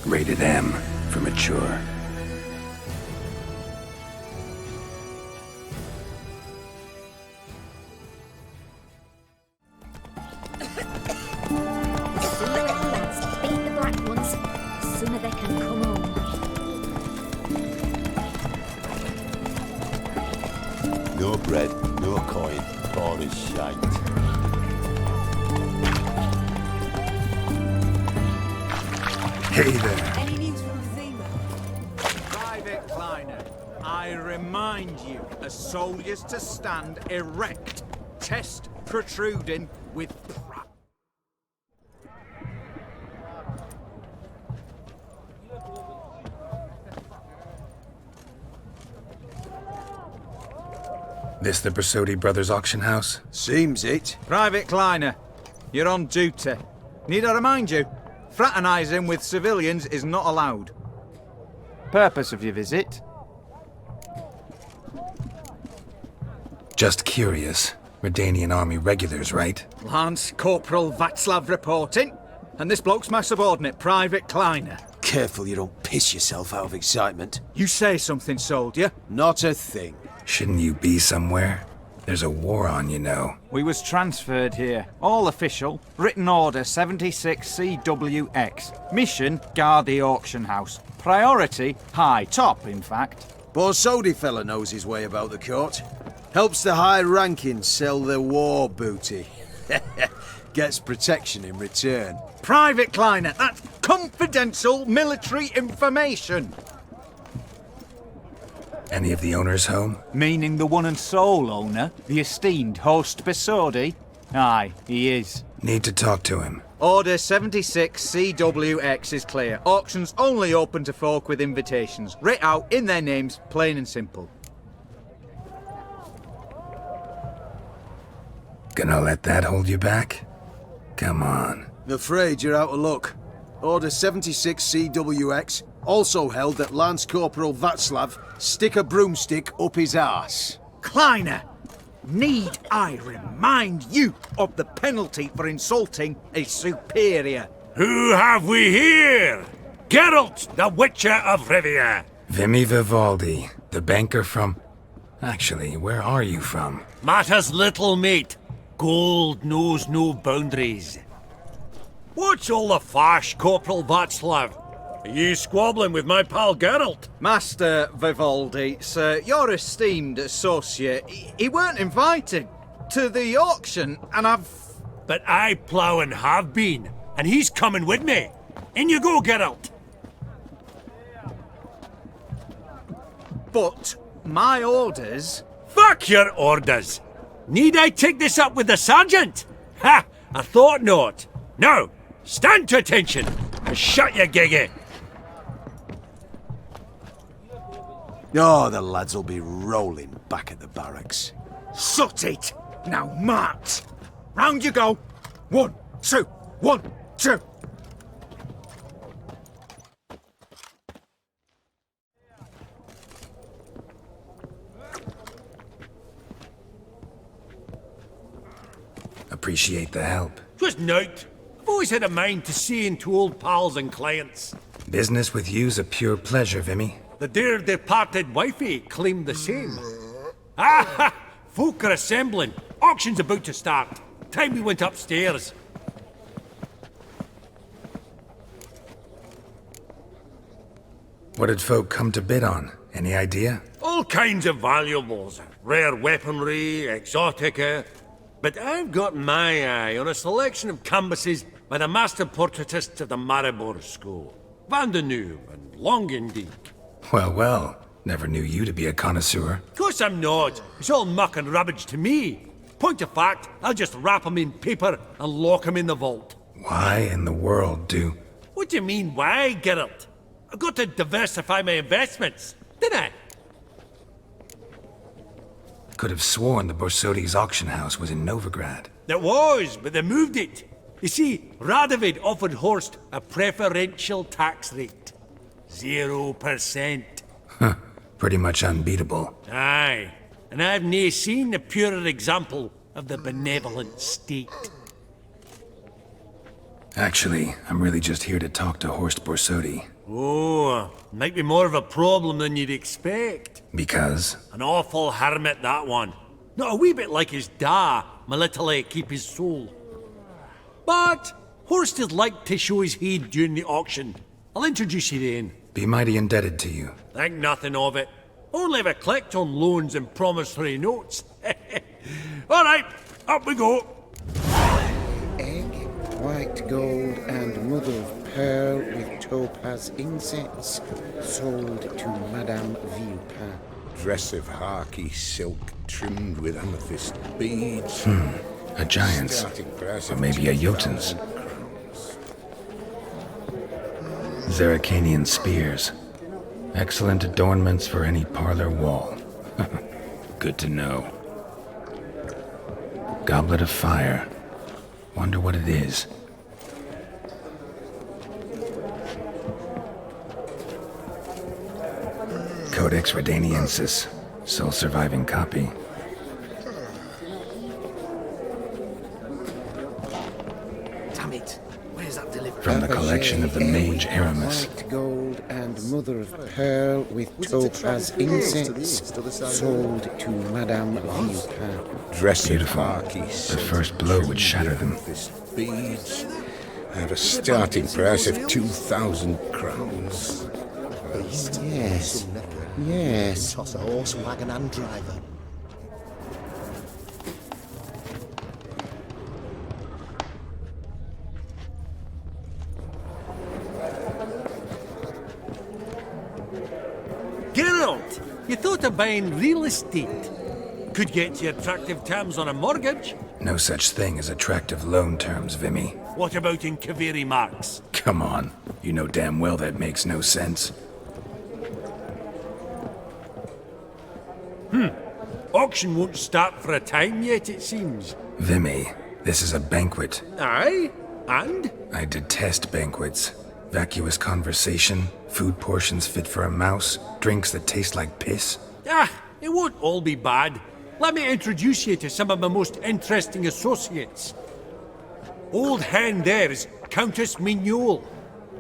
Rated M for mature. No bread, no coin, all is shite. Hey there. Any news from Zima? Private Kleiner, I remind you as soldiers to stand erect, chest protruding with pride. This the Brasodi Brothers auction house? Seems it. Private Kleiner, you're on duty. Need I remind you? Fraternising with civilians is not allowed. Purpose of your visit? Just curious. Redanian Army regulars, right? Lance Corporal Václav reporting. And this bloke's my subordinate, Private Kleiner. Careful you don't piss yourself out of excitement. You say something, soldier. Not a thing. Shouldn't you be somewhere? There's a war on, you know. We was transferred here. All official. Written order 76 CWX. Mission, guard the auction house. Priority, high. Top, in fact. Borsodi fella knows his way about the court. Helps the high rankings sell their war booty. Gets protection in return. Private Kleiner, that's confidential military information. Any of the owners home? Meaning the one and sole owner, the esteemed host Borsodi? Aye, he is. Need to talk to him. Order 76 CWX is clear. Auctions only open to folk with invitations. Writ out in their names, plain and simple. Gonna let that hold you back? Come on. Afraid you're out of luck. Order 76 CWX also held that Lance Corporal Václav stick a broomstick up his arse. Kleiner, need I remind you of the penalty for insulting a superior? Who have we here? Geralt, the Witcher of Rivia. Vimy Vivaldi, the banker from... Actually, where are you from? Matters little, mate. Gold knows no boundaries. What's all the fash, Corporal Václav? Are you squabbling with my pal Geralt? Master Vivaldi, sir, your esteemed associate, he weren't invited to the auction, and I've... But I plough and have been, and he's coming with me. In you go, Geralt. But my orders... Fuck your orders. Need I take this up with the sergeant? Ha! I thought not. Now, stand to attention and shut your giggy. Oh, the lads will be rolling back at the barracks. Sut it! Now march! Round you go! 1, 2, 1, 2! Appreciate the help. Just note, I've always had a mind to seeing to old pals and clients. Business with you's a pure pleasure, Vimy. The dear departed wifey claimed the same. Ah! Folk are assembling. Auction's about to start. Time we went upstairs. What did folk come to bid on? Any idea? All kinds of valuables. Rare weaponry, exotica. But I've got my eye on a selection of canvases by the master portraitists of the Maribor School. Van de Neuve and Longendijk. Well, well. Never knew you to be a connoisseur. Of course I'm not. It's all muck and rubbish to me. Point of fact, I'll just wrap 'em in paper and lock 'em in the vault. Why in the world do... What do you mean, why, Geralt? I've got to diversify my investments, didn't I? Could have sworn the Borsodi's auction house was in Novigrad. It was, but they moved it. You see, Radovid offered Horst a preferential tax rate. 0%. Huh. Pretty much unbeatable. Aye, and I've nae seen a purer example of the benevolent state. Actually, I'm really just here to talk to Horst Borsodi. Oh, might be more of a problem than you'd expect. Because? An awful hermit, that one. Not a wee bit like his da, my little keep his soul. But Horst is like to show his head during the auction. I'll introduce you then. Be mighty indebted to you. Think nothing of it. Only if I collect on loans and promissory notes. All right, up we go. Egg, white gold, and mother of pearl with topaz insets, sold to Madame Villepin. Dress of harky silk trimmed with amethyst beads. A giant's. Starting price Or of maybe a 2,000 Jotun's. crowns. Zeracanian spears. Excellent adornments for any parlor wall. Good to know. Goblet of fire. Wonder what it is. Codex Redaniensis. Sole surviving copy. Damn it. Where's that delivery? From the collection of the Mage Aramis. White gold and mother of pearl with topaz insets, sold to Madame Villepin. Dress Beautiful. of harky The silk first blow would trimmed shatter with them. amethyst beads. At a starting price of 2,000 crowns. Yes, yes. Toss a horse, wagon and driver. Geralt, you thought of buying real estate. Could get you attractive terms on a mortgage. No such thing as attractive loan terms, Vimy. What about in Kaveri marks? Come on. You know damn well that makes no sense. Auction won't start for a time yet, it seems. Vimy, this is a banquet. Aye? And? I detest banquets. Vacuous conversation, food portions fit for a mouse, drinks that taste like piss. Ah, it won't all be bad. Let me introduce you to some of my most interesting associates. Old hen there is Countess Mignole.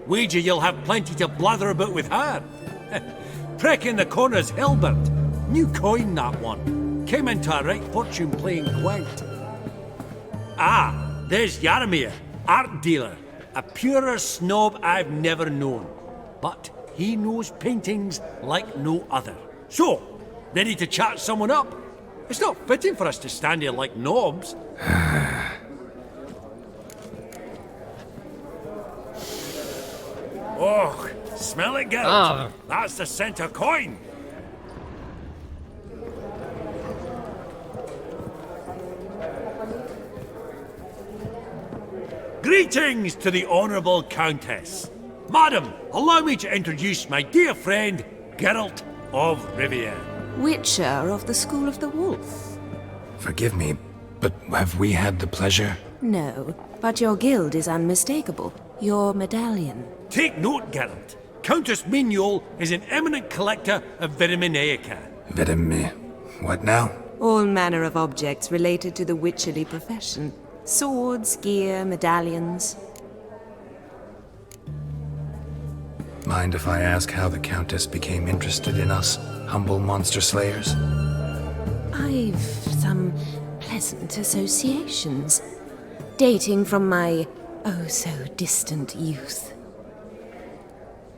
Wager you'll have plenty to blather about with her. Prick in the corner's Hilbert. New coin, that one. Came into a right fortune playing quite. Ah, there's Yarmir, art dealer. A purer snob I've never known. But he knows paintings like no other. So, ready to chat someone up? It's not fitting for us to stand here like knobs. Oh, smell it, Geralt. That's the center coin. Greetings to the Honourable Countess. Madam, allow me to introduce my dear friend, Geralt of Rivia. Witcher of the School of the Wolf. Forgive me, but have we had the pleasure? No, but your guild is unmistakable. Your medallion. Take note, Geralt. Countess Mignole is an eminent collector of Viriminaica. What now? All manner of objects related to the witcherly profession. Swords, gear, medallions. Mind if I ask how the Countess became interested in us, humble monster slayers? I've some pleasant associations, dating from my oh-so-distant youth.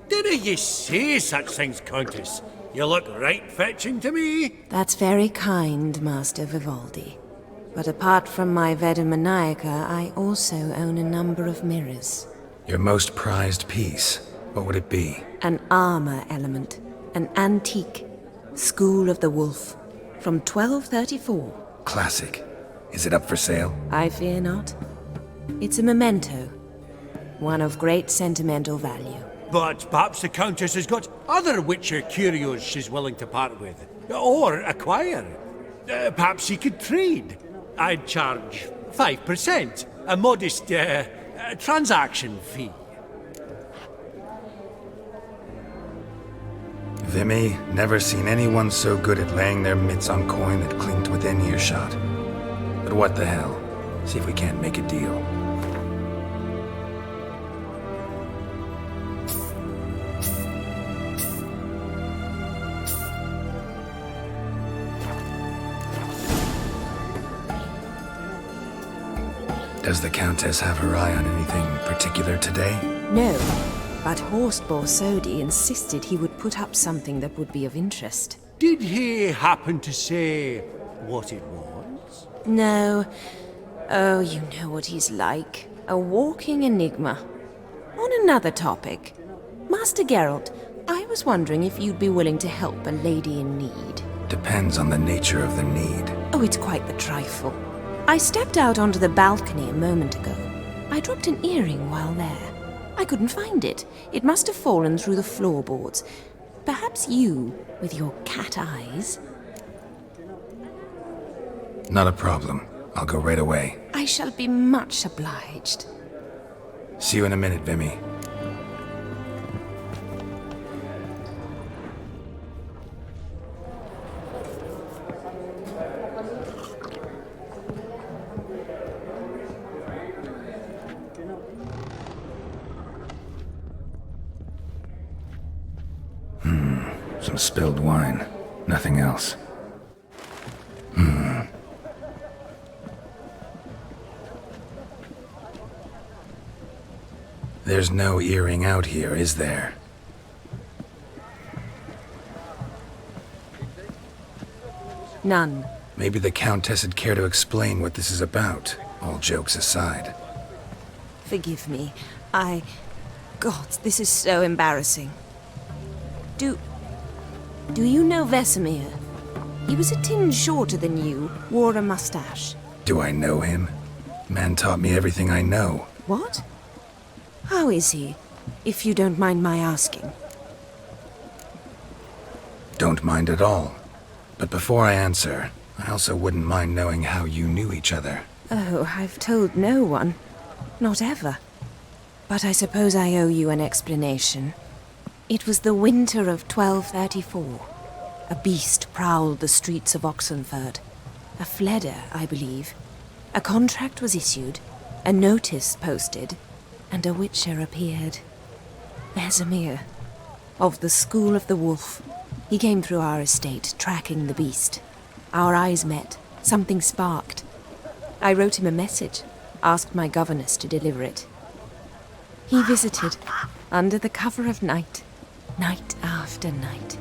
Didn't you say such things, Countess? You look right fetching to me. That's very kind, Master Vivaldi. But apart from my Viriminaica, I also own a number of mirrors. Your most prized piece, what would it be? An armor element, an antique, School of the Wolf, from 1234. Classic. Is it up for sale? I fear not. It's a memento, one of great sentimental value. But perhaps the Countess has got other Witcher curios she's willing to part with. Or acquire. Perhaps she could trade. I'd charge 5%, a modest transaction fee. Vimy, never seen anyone so good at laying their mitts on coin that clinked within earshot. But what the hell? See if we can't make a deal. Does the Countess have her eye on anything particular today? No, but Horst Borsodi insisted he would put up something that would be of interest. Did he happen to say what it was? No. Oh, you know what he's like. A walking enigma. On another topic, Master Geralt, I was wondering if you'd be willing to help a lady in need. Depends on the nature of the need. Oh, it's quite the trifle. I stepped out onto the balcony a moment ago. I dropped an earring while there. I couldn't find it. It must have fallen through the floorboards. Perhaps you, with your cat eyes... Not a problem. I'll go right away. I shall be much obliged. See you in a minute, Vimy. Some spilled wine. Nothing else. There's no earring out here, is there? None. Maybe the Countess would care to explain what this is about, all jokes aside. Forgive me. God, this is so embarrassing. Do you know Vesemir? He was a tinge shorter than you, wore a mustache. Do I know him? Man taught me everything I know. What? How is he, if you don't mind my asking? Don't mind at all. But before I answer, I also wouldn't mind knowing how you knew each other. Oh, I've told no one. Not ever. But I suppose I owe you an explanation. It was the winter of 1234. A beast prowled the streets of Oxenford. A fleder, I believe. A contract was issued, a notice posted, and a witcher appeared. Vesemir, of the School of the Wolf. He came through our estate, tracking the beast. Our eyes met. Something sparked. I wrote him a message, asked my governess to deliver it. He visited, under the cover of night, night after night.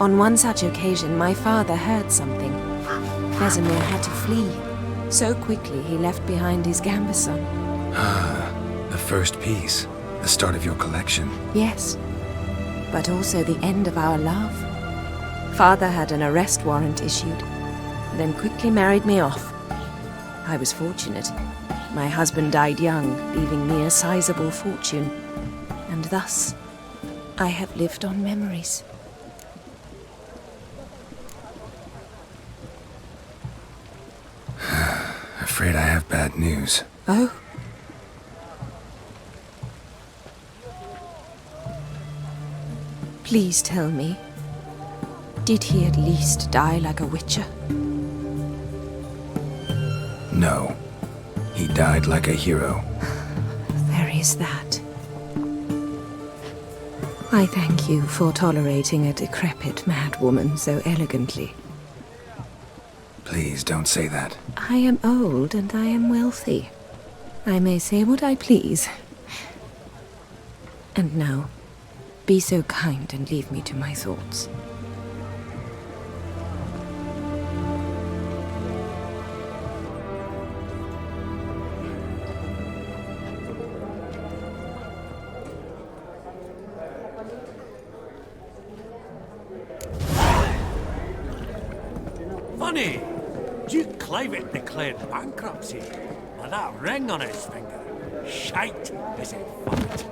On one such occasion, my father heard something. Vesemir had to flee. So quickly he left behind his gambeson. Ah, the first piece. The start of your collection. Yes, but also the end of our love. Father had an arrest warrant issued, then quickly married me off. I was fortunate. My husband died young, leaving me a sizable fortune. And thus, I have lived on memories. Afraid I have bad news. Oh? Please tell me, did he at least die like a witcher? No. He died like a hero. There is that. I thank you for tolerating a decrepit madwoman so elegantly. Please don't say that. I am old and I am wealthy. I may say what I please. And now, be so kind and leave me to my thoughts. Funny! Duke Clivet declared bankruptcy with that ring on his finger. Shite, is it fucked?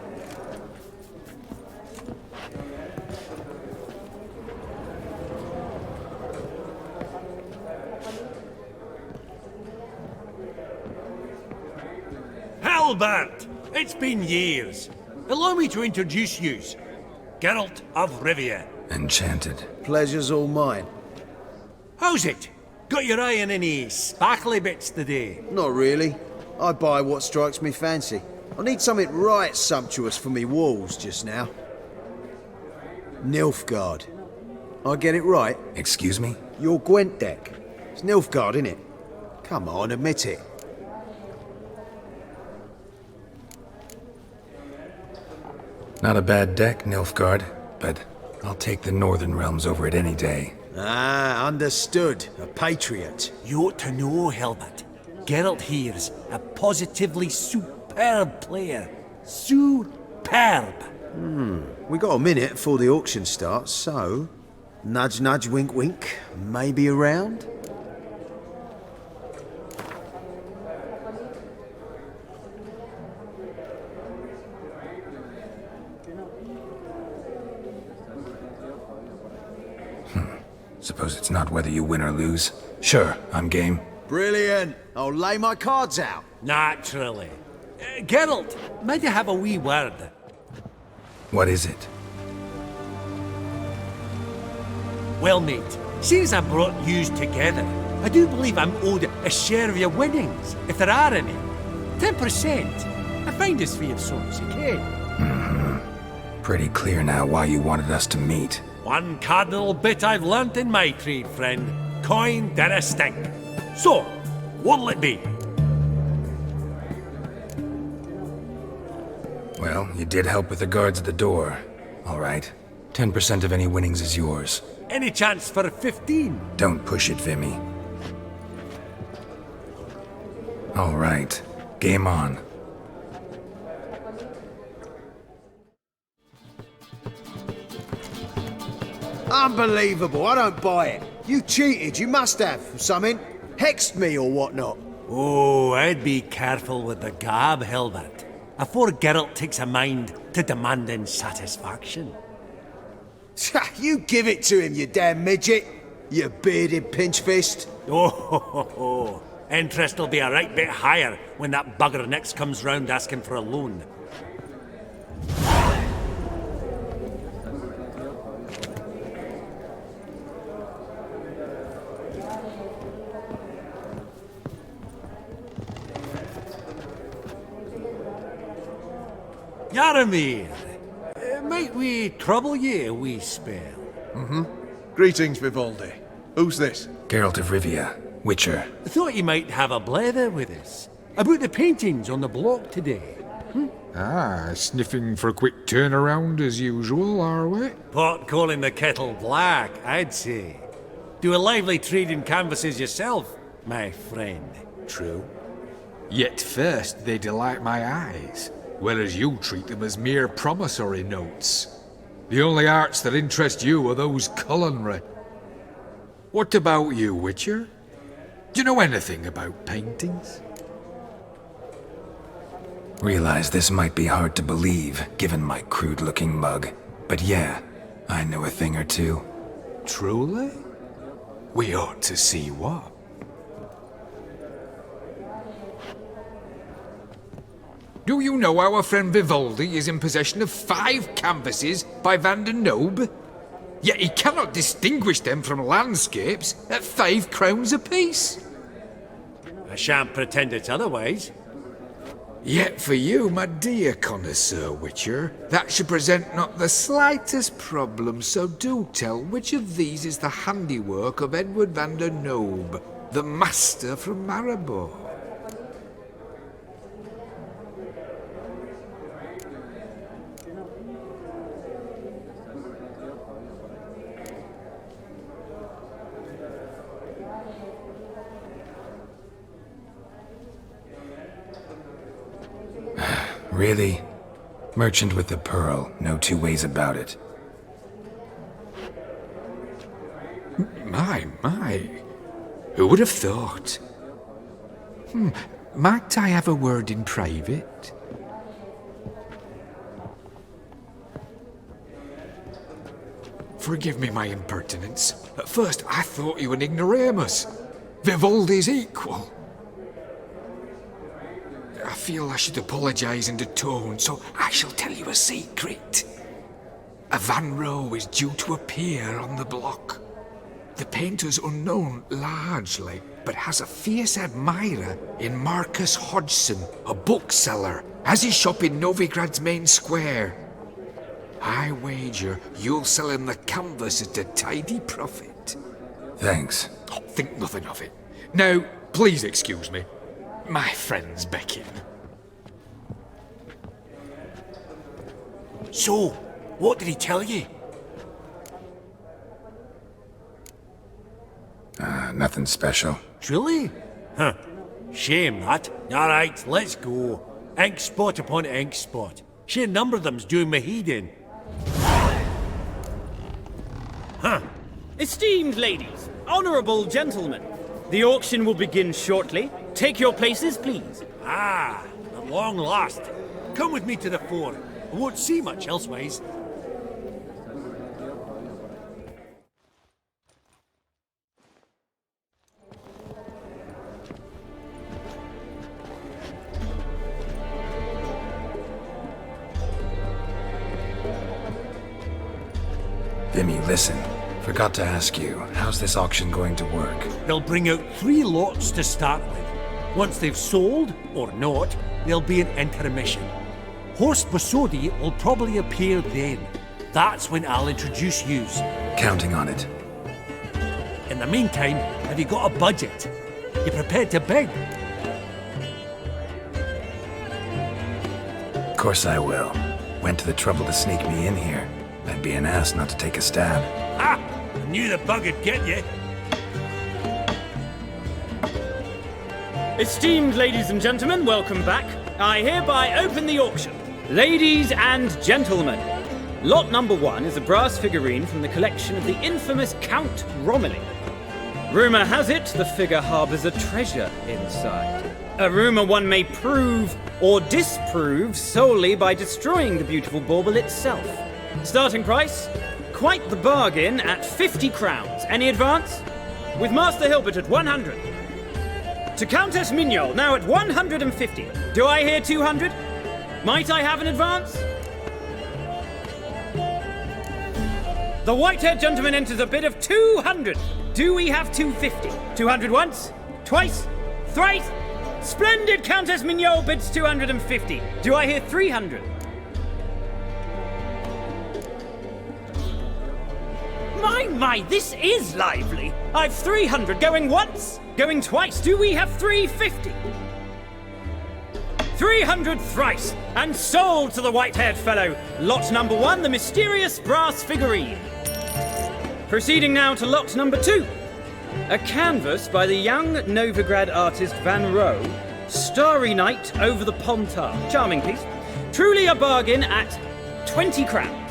Hellbert! It's been years. Allow me to introduce yous. Geralt of Rivia. Enchanted. Pleasure's all mine. How's it? Got your eye on any sparkly bits today? Not really. I buy what strikes me fancy. I need something right sumptuous for me walls just now. Nilfgaard. I get it right? Excuse me? Your Gwent deck. It's Nilfgaard, innit? Come on, admit it. Not a bad deck, Nilfgaard, but I'll take the Northern Realms over it any day. Ah, understood. A patriot. You ought to know, Helmut. Geralt here's a positively superb player. Superb! We got a minute before the auction starts, so... Nudge, nudge, wink, wink. Maybe around? Suppose it's not whether you win or lose. Sure, I'm game. Brilliant. I'll lay my cards out. Naturally. Geralt, might you have a wee word? What is it? Well, mate, since I brought yous together, I do believe I'm owed a share of your winnings, if there are any. 10%. A finder's fee of sorts, okay? Pretty clear now why you wanted us to meet. One cardinal bit I've learnt in my trade, friend. Coin dinna stink. So, what'll it be? Well, you did help with the guards at the door. All right. 10% of any winnings is yours. Any chance for 15? Don't push it, Vimy. All right. Game on. Unbelievable. I don't buy it. You cheated. You must have. Something. Hexed me or whatnot. Oh, I'd be careful with the gab, Helmut. Afore Geralt takes a mind to demanding satisfaction. You give it to him, you damn midget. You bearded pinchfist. Oh, interest will be a right bit higher when that bugger next comes round asking for a loan. Yaramir, might we trouble ye a wee spell? Greetings, Vivaldi. Who's this? Geralt of Rivia, Witcher. Thought you might have a blather with us about the paintings on the block today. Ah, sniffing for a quick turnaround as usual, are we? Pot calling the kettle black, I'd say. Do a lively trade in canvases yourself, my friend. True. Yet first they delight my eyes, whereas you treat them as mere promissory notes. The only arts that interest you are those culinary. What about you, Witcher? Do you know anything about paintings? Realize this might be hard to believe, given my crude-looking mug. But yeah, I know a thing or two. Truly? We ought to see what. Do you know our friend Vivaldi is in possession of 5 canvases by Van der Nobe? Yet he cannot distinguish them from landscapes at 5 crowns apiece. I shan't pretend it's otherwise. Yet for you, my dear connoisseur Witcher, that should present not the slightest problem, so do tell which of these is the handiwork of Edward van der Nobe, the master from Maribor. Really? Merchant with the pearl, no two ways about it. My. Who would have thought? Might I have a word in private? Forgive me my impertinence. At first I thought you an ignoramus. Vivaldi's equal. I feel I should apologize in atone, so I shall tell you a secret. A Van Row is due to appear on the block. The painter's unknown largely, but has a fierce admirer in Marcus Hodgson, a bookseller, has his shop in Novigrad's main square. I wager you'll sell him the canvas at a tidy profit. Thanks. Oh, think nothing of it. Now, please excuse me. My friends beckon. So, what did he tell you? Nothing special. Truly? Huh. Shame that. Alright, let's go. Ink spot upon ink spot. Sheer number of them's doing me heed in. Huh. Esteemed ladies, honourable gentlemen, the auction will begin shortly. Take your places, please. Ah, at long last. Come with me to the fore. I won't see much elsewise. Vimy, listen. Forgot to ask you, how's this auction going to work? They'll bring out 3 lots to start with. Once they've sold, or not, there'll be an intermission. Horst Bosodi will probably appear then. That's when I'll introduce yous. Counting on it. In the meantime, have you got a budget? You prepared to bid? Of course I will. Went to the trouble to sneak me in here. I'd be an ass not to take a stab. Ah! I knew the bug would get you. Esteemed ladies and gentlemen, welcome back. I hereby open the auction. Ladies and gentlemen, lot number 1 is a brass figurine from the collection of the infamous Count Romilly. Rumour has it the figure harbours a treasure inside. A rumour one may prove or disprove solely by destroying the beautiful bauble itself. Starting price? Quite the bargain at 50 crowns. Any advance? With Master Hilbert at 100. To Countess Mignol, now at 150. Do I hear 200? Might I have an advance? The white-haired gentleman enters a bid of 200. Do we have 250? 200 once? Twice? Thrice? Splendid Countess Mignol bids 250. Do I hear 300? My, this is lively. I've 300 going once, going twice. Do we have 350? 300 thrice, and sold to the white-haired fellow. Lot number 1, the mysterious brass figurine. Proceeding now to lot number 2. A canvas by the young Novigrad artist Van Rohe, Starry Night over the Pontar. Charming piece. Truly a bargain at 20 crowns.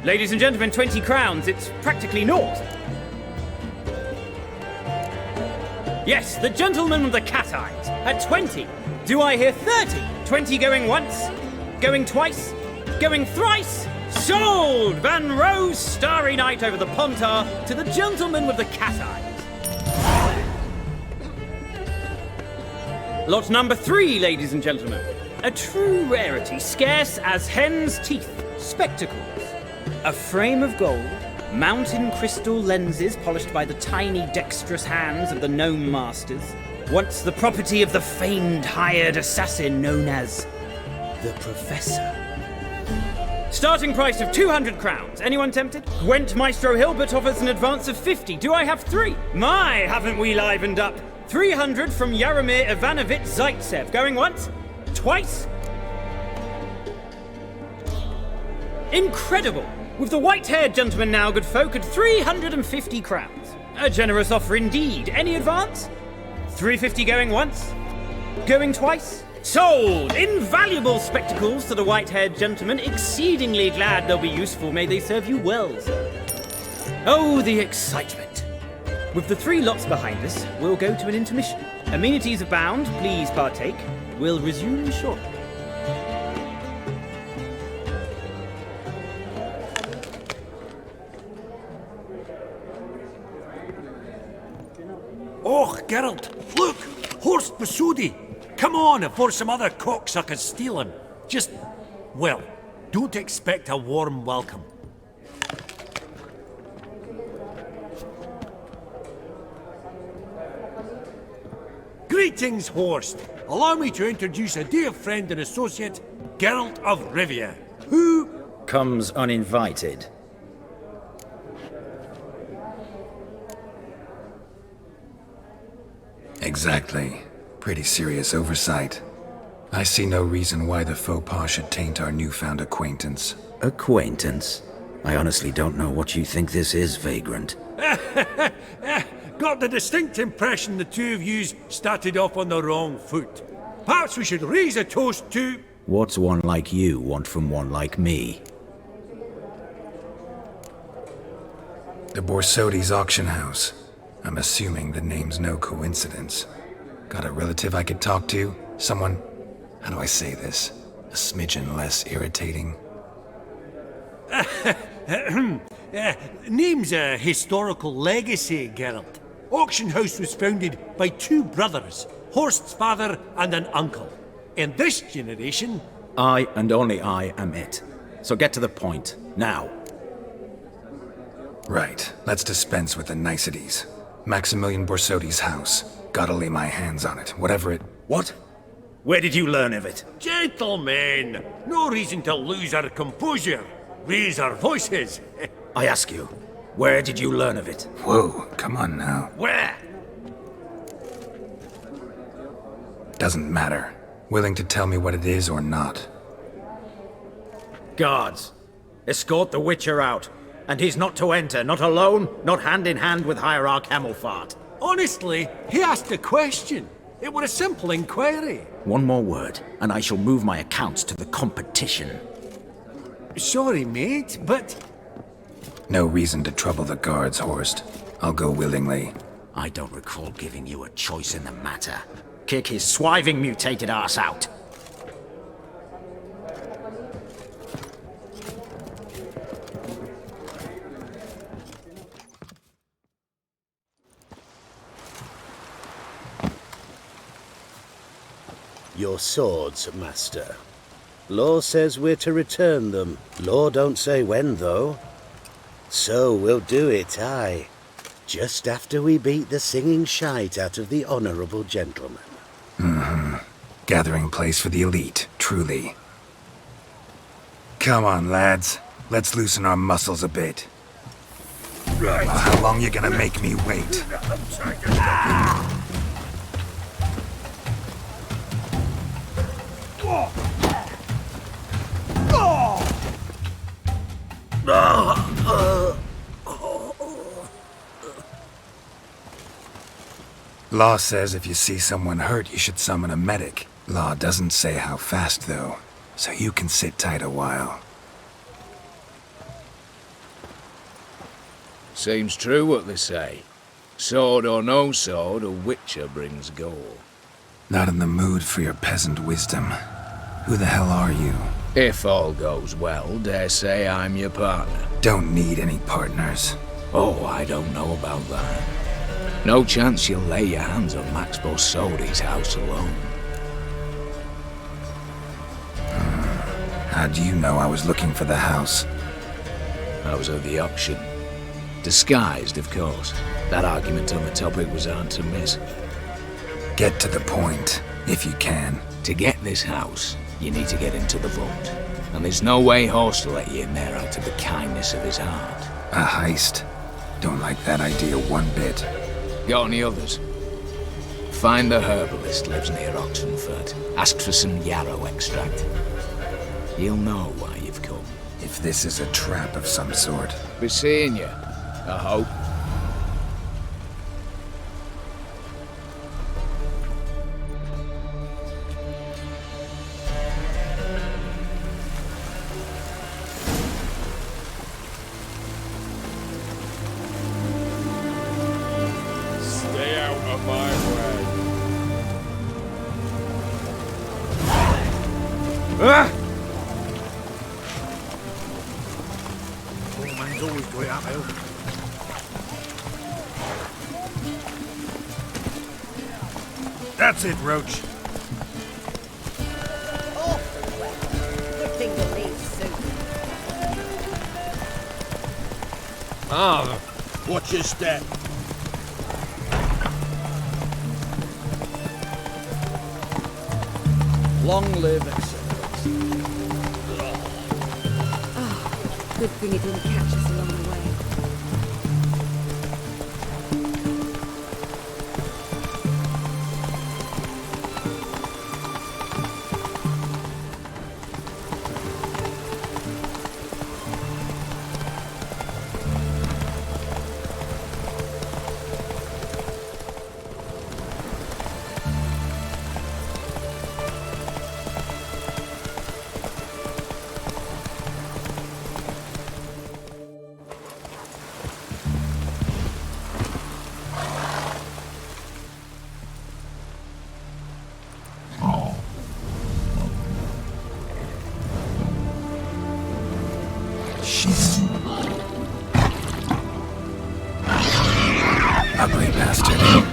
Ladies and gentlemen, 20 crowns, it's practically naught. Yes, the gentleman with the cat eyes, at 20. Do I hear 30? 20 going once, going twice, going thrice? Sold! Van Rohe's Starry Night over the Pontar to the gentleman with the cat eyes. Lot number 3, ladies and gentlemen. A true rarity, scarce as hen's teeth. Spectacles. A frame of gold, mountain crystal lenses polished by the tiny dexterous hands of the gnome masters, once the property of the famed hired assassin known as the Professor. Starting price of 200 crowns. Anyone tempted? Gwent Maestro Hilbert offers an advance of 50. Do I have 3? My, haven't we livened up? 300 from Yaromir Ivanovich Zaitsev. Going once? Twice? Incredible! With the white-haired gentleman now, good folk, at 350 crowns. A generous offer indeed. Any advance? 350 going once? Going twice? Sold! Invaluable spectacles to the white-haired gentleman. Exceedingly glad they'll be useful. May they serve you well, sir. Oh, the excitement. With the 3 lots behind us, we'll go to an intermission. Amenities abound. Please partake. We'll resume shortly. Oh, Geralt, look! Horst Bosodi! Come on before some other cocksuckers steal him. Just, well, don't expect a warm welcome. Greetings, Horst. Allow me to introduce a dear friend and associate, Geralt of Rivia, who comes uninvited. Exactly. Pretty serious oversight. I see no reason why the faux pas should taint our newfound acquaintance. Acquaintance? I honestly don't know what you think this is, Vagrant. Got the distinct impression the two of yous started off on the wrong foot. Perhaps we should raise a toast to... What's one like you want from one like me? The Borsodi's auction house. I'm assuming the name's no coincidence. Got a relative I could talk to? Someone, how do I say this, a smidgen less irritating? Name's a historical legacy, Geralt. Auction house was founded by two brothers, Horst's father and an uncle. In this generation... I and only I am it. So get to the point, now. Right, let's dispense with the niceties. Maximilian Borsodi's house. Gotta lay my hands on it, whatever it... What? Where did you learn of it? Gentlemen, no reason to lose our composure. Raise our voices. I ask you, where did you learn of it? Whoa, come on now. Where? Doesn't matter. Willing to tell me what it is or not. Guards, escort the Witcher out. And he's not to enter, not alone, not hand in hand with Hierarch Hamilfart. Honestly, he asked a question. It were a simple inquiry. One more word, and I shall move my accounts to the competition. Sorry, mate, but... No reason to trouble the guards, Horst. I'll go willingly. I don't recall giving you a choice in the matter. Kick his swiving mutated ass out. Your swords, master. Law says we're to return them. Law don't say when, though. So we'll do it, aye. Just after we beat the singing shite out of the honourable gentleman. Mm-hmm. Gathering place for the elite, truly. Come on, lads. Let's loosen our muscles a bit. Right. Well, how long you gonna make me wait? Law says if you see someone hurt, you should summon a medic. Law doesn't say how fast, though, so you can sit tight a while. Seems true what they say. Sword or no sword, a Witcher brings gold. Not in the mood for your peasant wisdom. Who the hell are you? If all goes well, dare say I'm your partner. Don't need any partners. Oh, I don't know about that. No chance you'll lay your hands on Max Borsodi's house alone. How do you know I was looking for the house? I was at the auction. Disguised, of course. That argument on the topic was hard to miss. Get to the point, if you can. To get this house, you need to get into the vault. And there's no way Horst will let you in there out of the kindness of his heart. A heist? Don't like that idea one bit. Got any others? Find the herbalist lives near Oxenford. Ask for some yarrow extract. He'll know why you've come. If this is a trap of some sort. Be seeing you, I hope. That's it, Roach. Good thing to leave soon. Ah, watch your step. Long live Ezek. Good thing it didn't catch us along the way. Shit. Ugly bastard.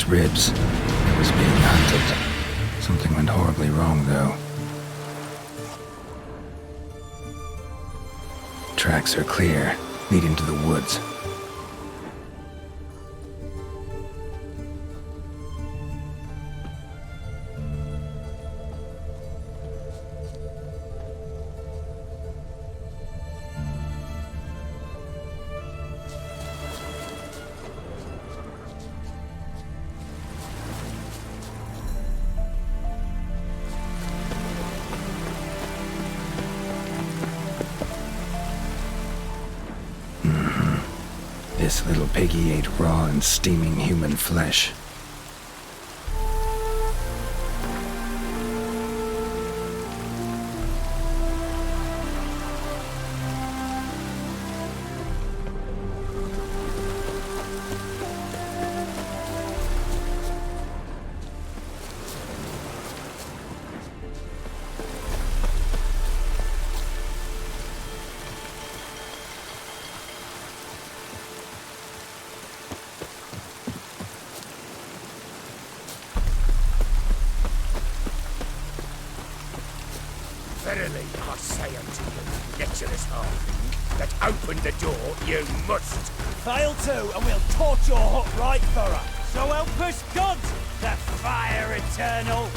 Ribs. It was being hunted. Something went horribly wrong, though. Tracks are clear, leading to the woods. This little piggy ate raw and steaming human flesh. Verily, I say unto you, next to this half that opened the door, you must. Fail to, and we'll torch your hut right thorough. So help us God, the fire eternal.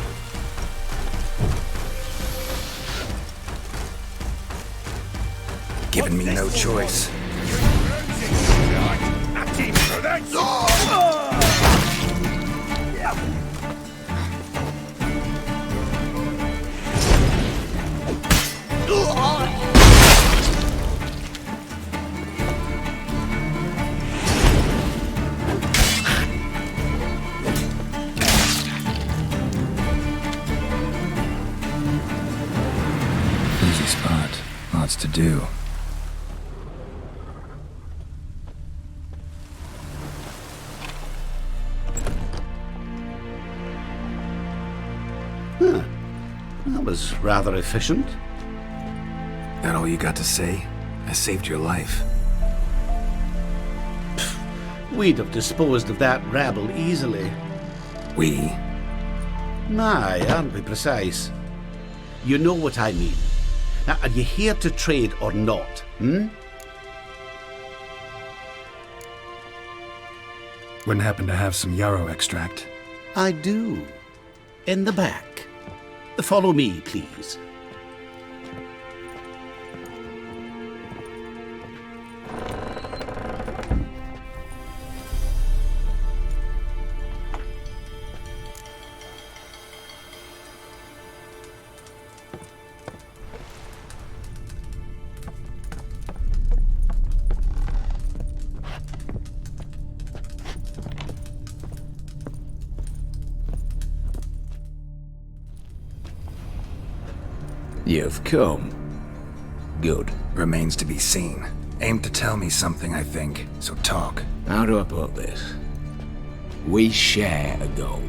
Giving me no choice. Easy spot. Lots to do. Huh. That was rather efficient. That all you got to say? I saved your life. We'd have disposed of that rabble easily. We? Aye, aren't we precise? You know what I mean. Now, are you here to trade or not, Wouldn't happen to have some yarrow extract? I do. In the back. Follow me, please. You've come. Good. Remains to be seen. Aim to tell me something, I think, so talk. How do I put this? We share a goal.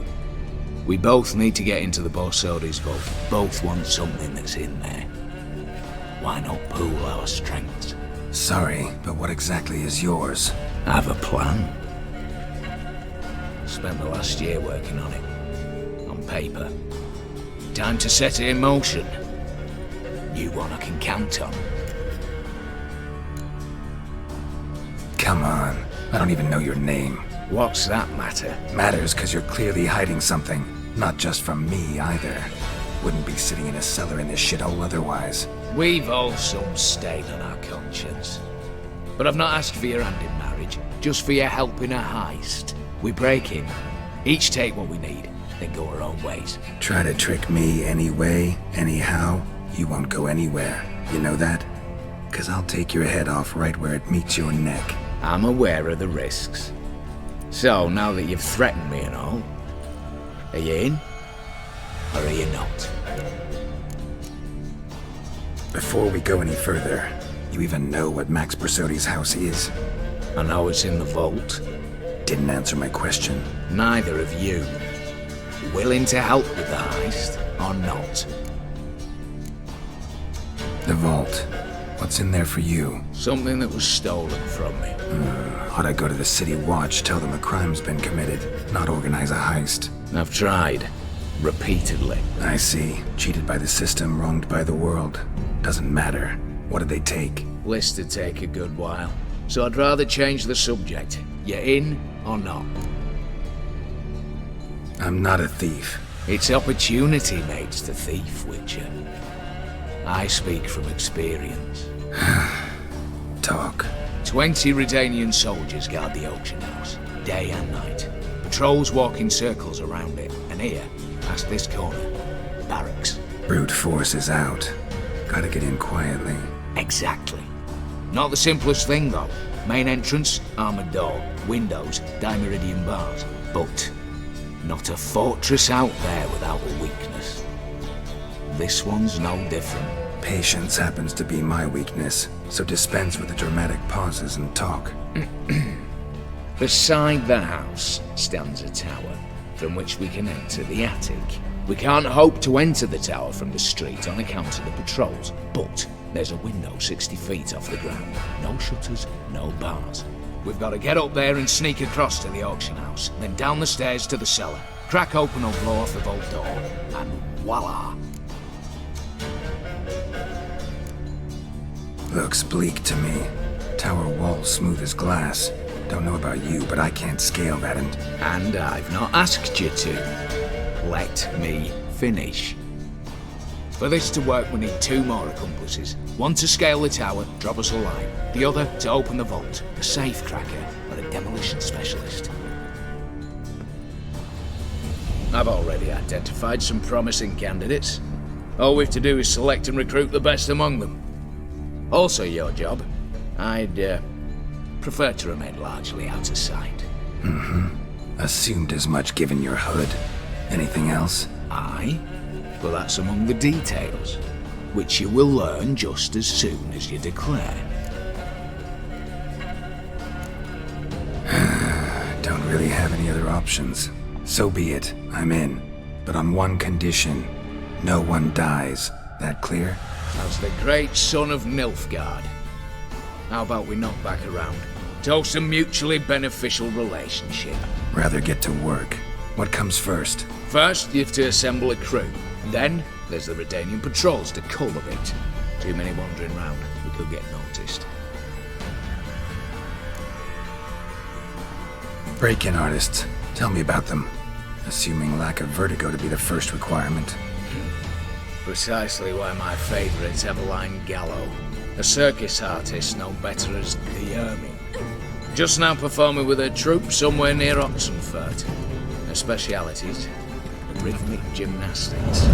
We both need to get into the Borsodi's vault. Both want something that's in there. Why not pool our strengths? Sorry, but what exactly is yours? I have a plan. Spent the last year working on it. On paper. Time to set it in motion. You one I can count on. Come on. I don't even know your name. What's that matter? Matters because you're clearly hiding something. Not just from me, either. Wouldn't be sitting in a cellar in this shithole otherwise. We've all some stain on our conscience. But I've not asked for your hand in marriage, just for your help in a heist. We break in, each take what we need, then go our own ways. Try to trick me any way, anyhow, you won't go anywhere. You know that? 'Cause I'll take your head off right where it meets your neck. I'm aware of the risks. So, now that you've threatened me and all, are you in? Or are you not? Before we go any further, you even know what Max Bersodi's house is? I know it's in the vault. Didn't answer my question. Neither of you. Willing to help with the heist, or not? The vault. What's in there for you? Something that was stolen from me. Ought I go to the City Watch, tell them a crime's been committed, not organize a heist? I've tried. Repeatedly. I see. Cheated by the system, wronged by the world. Doesn't matter. What did they take? List'd take a good while. So I'd rather change the subject. You in or not? I'm not a thief. It's opportunity makes the thief, Witcher. I speak from experience. Talk. 20 Redanian soldiers guard the auction house, day and night. Patrols walk in circles around it, and here, past this corner, barracks. Brute force is out. Gotta get in quietly. Exactly. Not the simplest thing, though. Main entrance, armored door, windows, dimeridian bars. But not a fortress out there without a weakness. This one's no different. Patience happens to be my weakness, so dispense with the dramatic pauses and talk. Beside the house stands a tower, from which we can enter the attic. We can't hope to enter the tower from the street on account of the patrols, but there's a window 60 feet off the ground. No shutters, no bars. We've got to get up there and sneak across to the auction house, then down the stairs to the cellar, crack open or blow off the vault door, and voila! Looks bleak to me. Tower wall smooth as glass. Don't know about you, but I can't scale that And I've not asked you to. Let me finish. For this to work, we need 2 more accomplices. One to scale the tower, drop us a line. The other to open the vault, a safe cracker or a demolition specialist. I've already identified some promising candidates. All we've to do is select and recruit the best among them. Also your job. I'd prefer to remain largely out of sight. Assumed as much given your hood. Anything else? Aye. Well, that's among the details, which you will learn just as soon as you declare. Don't really have any other options. So be it. I'm in. But on one condition. No one dies. That clear? As the great son of Nilfgaard. How about we knock back around? Toast a mutually beneficial relationship. Rather get to work. What comes first? First, you have to assemble a crew. And then, there's the Redanian patrols to cull a bit. Too many wandering round. We could get noticed. Break-in artists. Tell me about them. Assuming lack of vertigo to be the first requirement. Precisely why my favourite's Eveline Gallo, a circus artist known better as the Ermine. Just now performing with her troupe somewhere near Oxenfurt. Her specialities, rhythmic gymnastics,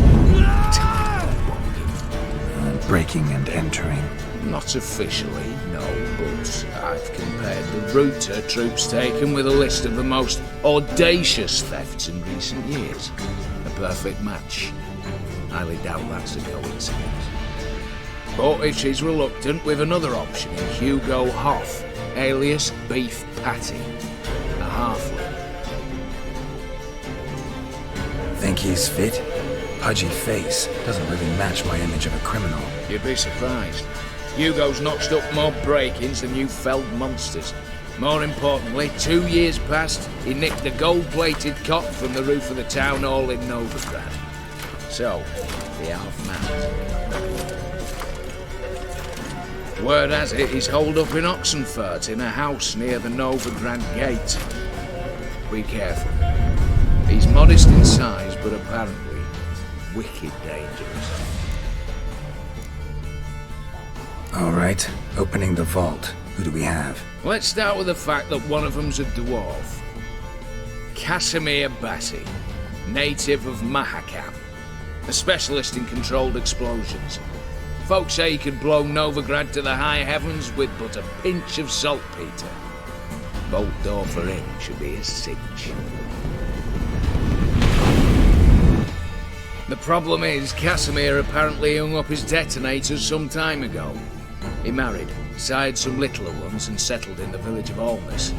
breaking and entering. Not officially, no, but I've compared the route her troupe's taken with a list of the most audacious thefts in recent years. A perfect match. Highly doubt that's a coincidence. But if she's reluctant, we've another option in Hugo Hoff, alias Beef Patty, a halfling. Think he's fit? Pudgy face doesn't really match my image of a criminal. You'd be surprised. Hugo's notched up more break-ins than you felled monsters. More importantly, 2 years past, he nicked a gold-plated cot from the roof of the town hall in Novigrad. So, the half-man. Word has it he's holed up in Oxenfurt in a house near the Novigrad gate. Be careful. He's modest in size, but apparently wicked dangerous. All right, opening the vault. Who do we have? Let's start with the fact that one of them's a dwarf. Casimir Bassi, native of Mahakam, a specialist in controlled explosions. Folks say he could blow Novigrad to the high heavens with but a pinch of saltpeter. Bolt door for him should be a cinch. The problem is, Casimir apparently hung up his detonators some time ago. He married, sired some littler ones, and settled in the village of Alness.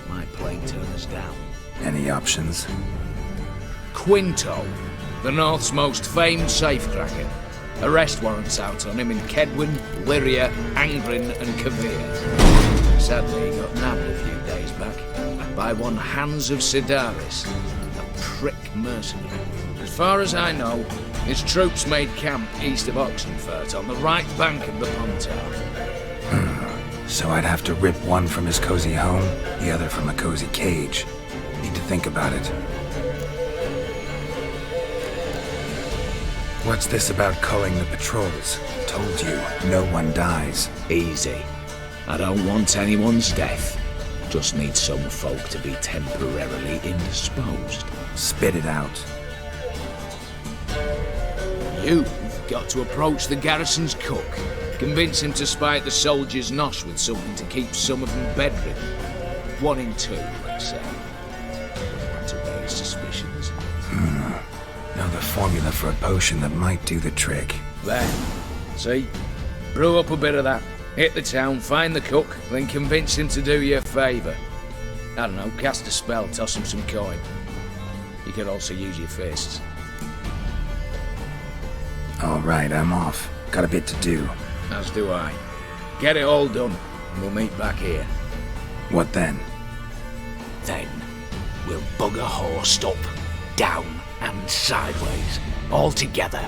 Might plain turn us down. Any options? Quinto, the North's most famed safecracker. Arrest warrants out on him in Kedwin, Lyria, Angrin, and Kavir. Sadly, he got nabbed a few days back by one Hans of Sidaris, a prick mercenary. As far as I know, his troops made camp east of Oxenfurt on the right bank of the Pontar. So I'd have to rip one from his cozy home, the other from a cozy cage. Need to think about it. What's this about culling the patrols? Told you, no one dies. Easy. I don't want anyone's death. Just need some folk to be temporarily indisposed. Spit it out. You've got to approach the garrison's cook. Convince him to spike the soldiers' nosh with something to keep some of them bedridden. 1 in 2, let's say. To raise suspicions. Know the formula for a potion that might do the trick. There. See? Brew up a bit of that. Hit the town, find the cook, then convince him to do you a favour. I don't know, cast a spell, toss him some coin. You could also use your fists. All right, I'm off. Got a bit to do. As do I. Get it all done, and we'll meet back here. What then? Then, we'll bugger horsed up, down and sideways, all together.